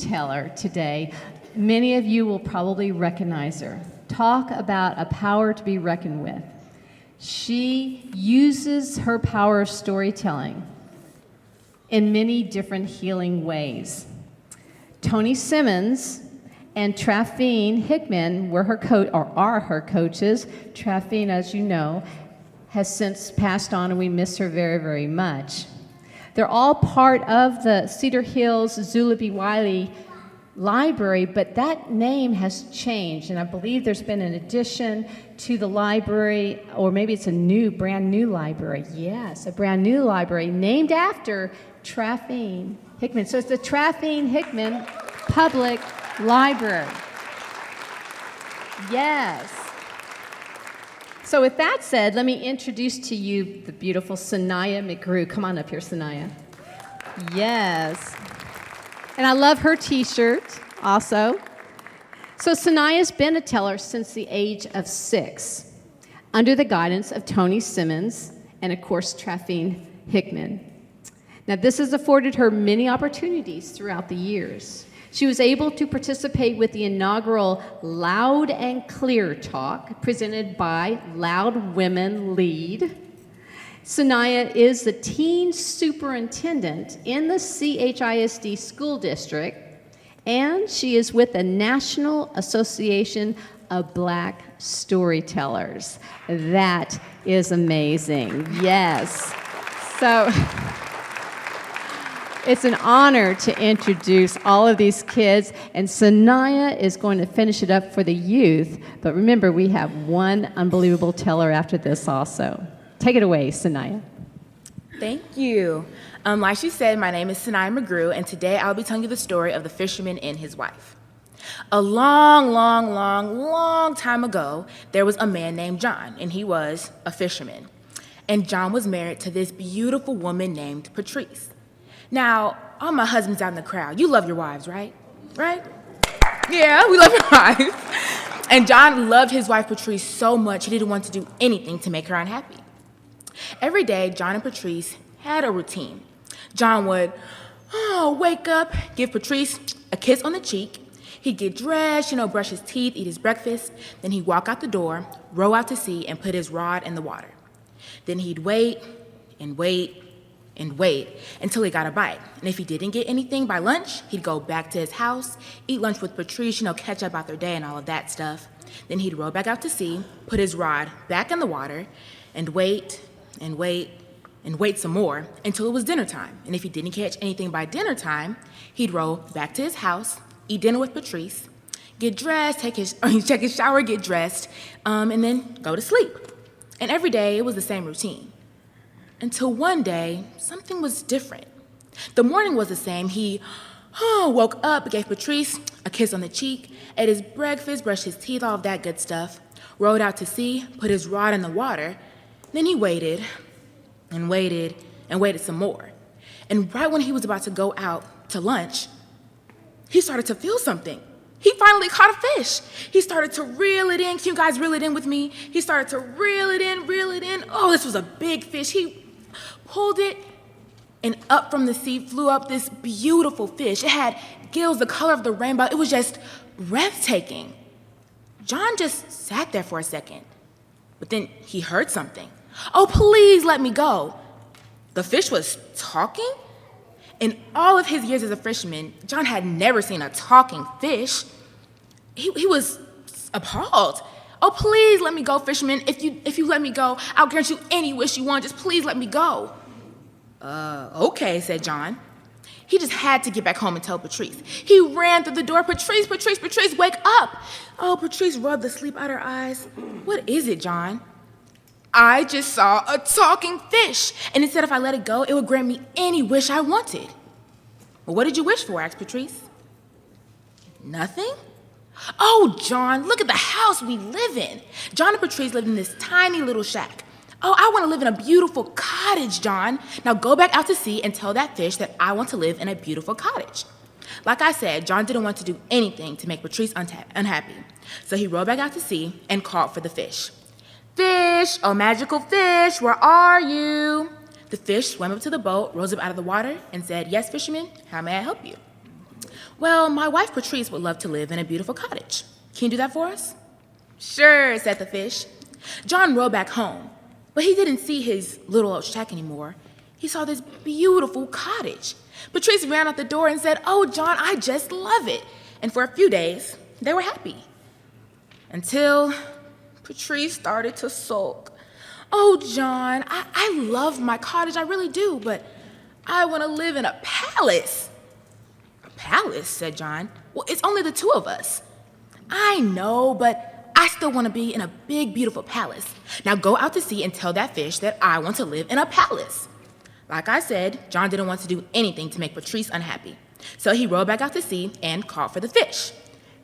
storyteller today. Many of you will probably recognize her. Talk about a power to be reckoned with. She uses her power of storytelling in many different healing ways. Tony Simmons and Trafine Hickman were are her coaches. Trafine, as you know, has since passed on, and we miss her very, very much. They're all part of the Cedar Hills Zulabi Wiley Library, but that name has changed, and I believe there's been an addition to the library, or maybe it's a brand new library. Yes, a brand new library named after Trafine Hickman. So it's the Trafine Hickman Public Library. Yes. So with that said, let me introduce to you the beautiful Saniyah McGrew. Come on up here, Saniyah. Yes. And I love her t-shirt also. So Saniyah's been a teller since the age of 6, under the guidance of Tony Simmons and, of course, Trafine Hickman. Now, this has afforded her many opportunities throughout the years. She was able to participate with the inaugural Loud and Clear talk presented by Loud Women Lead. Saniyah is the teen superintendent in the CHISD school district, and she is with the National Association of Black Storytellers. That is amazing. Yes. So it's an honor to introduce all of these kids, and Saniyah is going to finish it up for the youth. But remember, we have one unbelievable teller after this also. Take it away, Saniyah. Thank you. Like she said, my name is Saniyah McGrew, and today I'll be telling you the story of the fisherman and his wife. A long time ago, there was a man named John, and he was a fisherman. And John was married to this beautiful woman named Patrice. Now, all my husbands out in the crowd, you love your wives, right? Right? Yeah, we love your wives. And John loved his wife Patrice so much he didn't want to do anything to make her unhappy. Every day, John and Patrice had a routine. John would wake up, give Patrice a kiss on the cheek. He'd get dressed, brush his teeth, eat his breakfast. Then he'd walk out the door, row out to sea, and put his rod in the water. Then he'd wait and wait and wait until he got a bite. And if he didn't get anything by lunch, he'd go back to his house, eat lunch with Patrice, catch up about their day and all of that stuff. Then he'd row back out to sea, put his rod back in the water, and wait and wait and wait some more until it was dinner time. And if he didn't catch anything by dinner time, he'd row back to his house, eat dinner with Patrice, get dressed, take his shower, get dressed, and then go to sleep. And every day it was the same routine. Until one day, something was different. The morning was the same. He woke up, gave Patrice a kiss on the cheek, ate his breakfast, brushed his teeth, all of that good stuff, rowed out to sea, put his rod in the water. Then he waited and waited and waited some more. And right when he was about to go out to lunch, he started to feel something. He finally caught a fish. He started to reel it in. Can you guys reel it in with me? He started to reel it in. Oh, this was a big fish. He pulled it, and up from the sea flew up this beautiful fish. It had gills the color of the rainbow. It was just breathtaking. John just sat there for a second, but then he heard something. Oh, please let me go. The fish was talking? In all of his years as a fisherman, John had never seen a talking fish. He was appalled. Oh, please let me go, fisherman. If you let me go, I'll grant you any wish you want. Just please let me go. Okay, said John. He just had to get back home and tell Patrice. He ran through the door. Patrice, wake up. Oh, Patrice rubbed the sleep out her eyes. What is it, John? I just saw a talking fish, and it said if I let it go, it would grant me any wish I wanted. Well, what did you wish for? Asked Patrice. Nothing? Oh, John, look at the house we live in. John and Patrice lived in this tiny little shack. Oh, I want to live in a beautiful cottage, John. Now go back out to sea and tell that fish that I want to live in a beautiful cottage. Like I said, John didn't want to do anything to make Patrice unhappy. So he rowed back out to sea and called for the fish. Fish, oh magical fish, where are you? The fish swam up to the boat, rose up out of the water, and said, yes, fisherman, how may I help you? Well, my wife Patrice would love to live in a beautiful cottage. Can you do that for us? Sure, said the fish. John rowed back home, but he didn't see his little old shack anymore. He saw this beautiful cottage. Patrice ran out the door and said, "Oh, John, I just love it." And for a few days, they were happy. Until Patrice started to sulk. "Oh, John, I love my cottage, I really do, but I want to live in a palace." "A palace?" said John. "Well, it's only the two of us." "I know, but I still want to be in a big, beautiful palace. Now go out to sea and tell that fish that I want to live in a palace." Like I said, John didn't want to do anything to make Patrice unhappy. So he rowed back out to sea and called for the fish.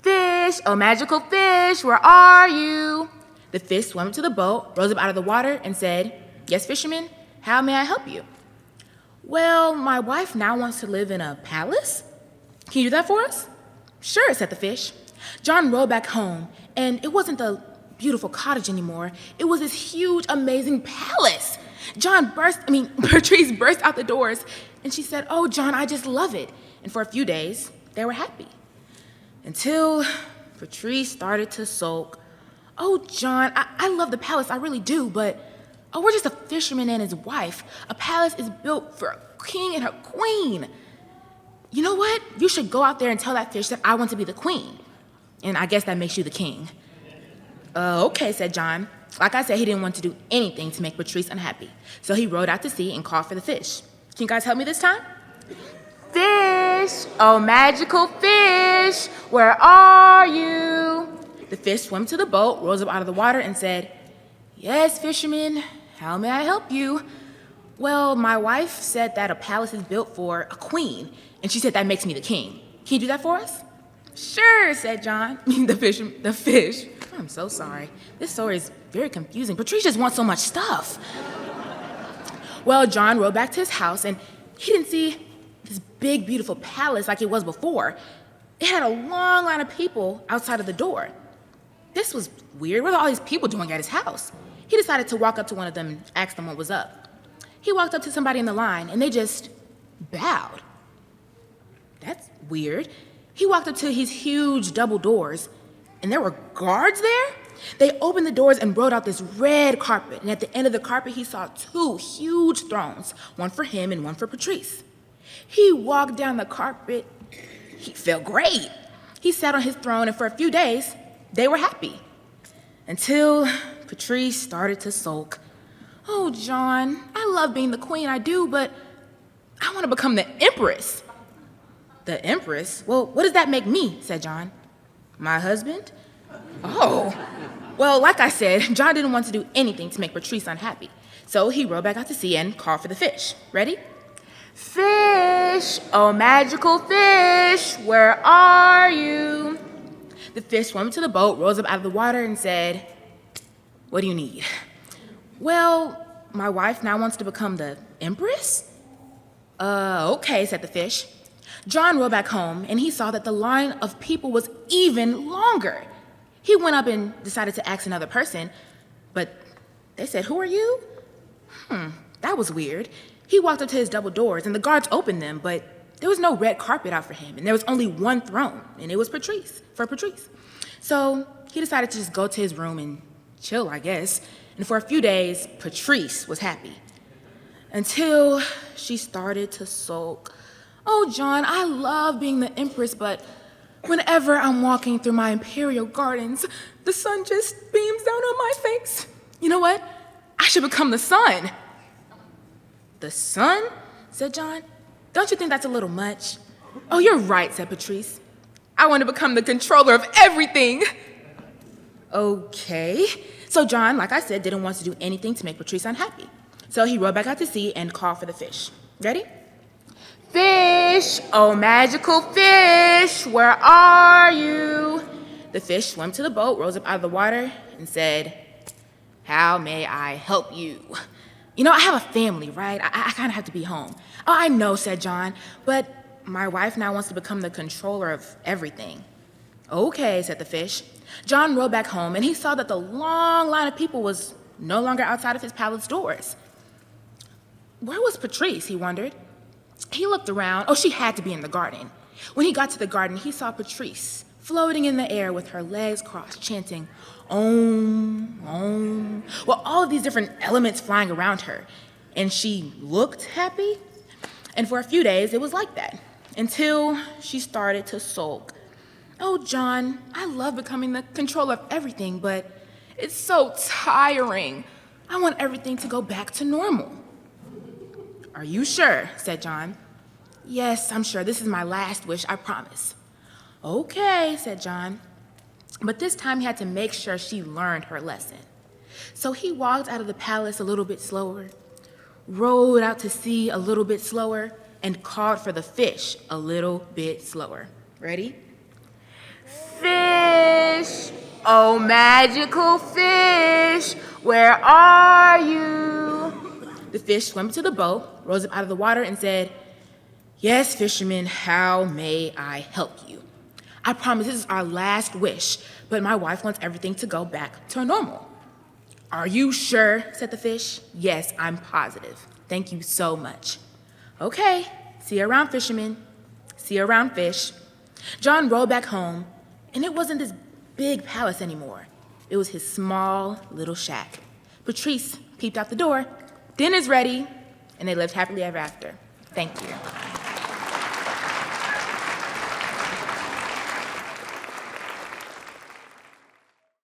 "Fish, oh magical fish, where are you?" The fish swam to the boat, rose up out of the water, and said, "Yes, fisherman, how may I help you?" "Well, my wife now wants to live in a palace. Can you do that for us?" "Sure," said the fish. John rowed back home, and it wasn't the beautiful cottage anymore. It was this huge, amazing palace. Patrice burst out the doors, and she said, "Oh, John, I just love it." And for a few days, they were happy. Until Patrice started to sulk. "Oh, John, I love the palace, I really do, but we're just a fisherman and his wife. A palace is built for a king and her queen." "You know what? You should go out there and tell that fish that I want to be the queen. And I guess that makes you the king." Okay, said John. Like I said, he didn't want to do anything to make Patrice unhappy. So he rowed out to sea and called for the fish. "Can you guys help me this time?" "Fish, oh magical fish, where are you?" The fish swam to the boat, rose up out of the water, and said, "Yes, fisherman, how may I help you?" "Well, my wife said that a palace is built for a queen, and she said that makes me the king. Can you do that for us?" "Sure," said John. The fish. I'm so sorry. This story is very confusing. Patrice just wants so much stuff. Well, John rode back to his house, and he didn't see this big, beautiful palace like it was before. It had a long line of people outside of the door. This was weird. What are all these people doing at his house? He decided to walk up to one of them and ask them what was up. He walked up to somebody in the line, and they just bowed. That's weird. He walked up to his huge double doors, and there were guards there. They opened the doors and rolled out this red carpet, and at the end of the carpet, he saw two huge thrones, one for him and one for Patrice. He walked down the carpet. He felt great. He sat on his throne, and for a few days, they were happy. Until Patrice started to sulk. "Oh, John, I love being the queen, I do, but I want to become the empress." "The empress? Well, what does that make me?" said John. "My husband?" "Oh." Well, like I said, John didn't want to do anything to make Patrice unhappy. So he rowed back out to sea and called for the fish. Ready? "Fish, oh magical fish, where are you?" The fish swam to the boat, rose up out of the water, and said, "What do you need?" "Well, my wife now wants to become the empress." Okay, said the fish. John rowed back home, and he saw that the line of people was even longer. He went up and decided to ask another person, but they said, "Who are you?" That was weird. He walked up to his double doors, and the guards opened them, but there was no red carpet out for him, and there was only one throne, and it was Patrice. So he decided to just go to his room and chill, I guess. And for a few days, Patrice was happy. Until she started to sulk. "Oh, John, I love being the empress, but whenever I'm walking through my imperial gardens, the sun just beams down on my face. You know what? I should become the sun." "The sun?" said John. "Don't you think that's a little much?" "Oh, you're right," said Patrice. "I want to become the controller of everything." Okay. So John, like I said, didn't want to do anything to make Patrice unhappy. So he rowed back out to sea and called for the fish. Ready? "Fish, oh magical fish, where are you?" The fish swam to the boat, rose up out of the water, and said, "How may I help you?" "You know, I have a family, right? I kind of have to be home." "Oh, I know," said John, "but my wife now wants to become the controller of everything." "Okay," said the fish. John rowed back home, and he saw that the long line of people was no longer outside of his palace doors. Where was Patrice, he wondered. He looked around. Oh, she had to be in the garden. When he got to the garden, he saw Patrice floating in the air with her legs crossed, chanting, Om, Om, with all of these different elements flying around her. And she looked happy. And for a few days, it was like that, until she started to sulk. Oh, John, I love becoming the controller of everything, but it's so tiring. I want everything to go back to normal. Are you sure? Said John. Yes, I'm sure. This is my last wish, I promise. Okay, said John. But this time he had to make sure she learned her lesson. So he walked out of the palace a little bit slower, rowed out to sea a little bit slower, and called for the fish a little bit slower. Ready? Fish, oh magical fish, where are you? The fish swam to the boat, rose up out of the water, and said, Yes, fisherman, how may I help you? I promise this is our last wish, but my wife wants everything to go back to normal. Are you sure? Said the fish. Yes, I'm positive. Thank you so much. Okay, see you around, fisherman. See you around, fish. John rowed back home, and it wasn't this big palace anymore. It was his small little shack. Patrice peeped out the door. Dinner's ready, and they lived happily ever after. Thank you.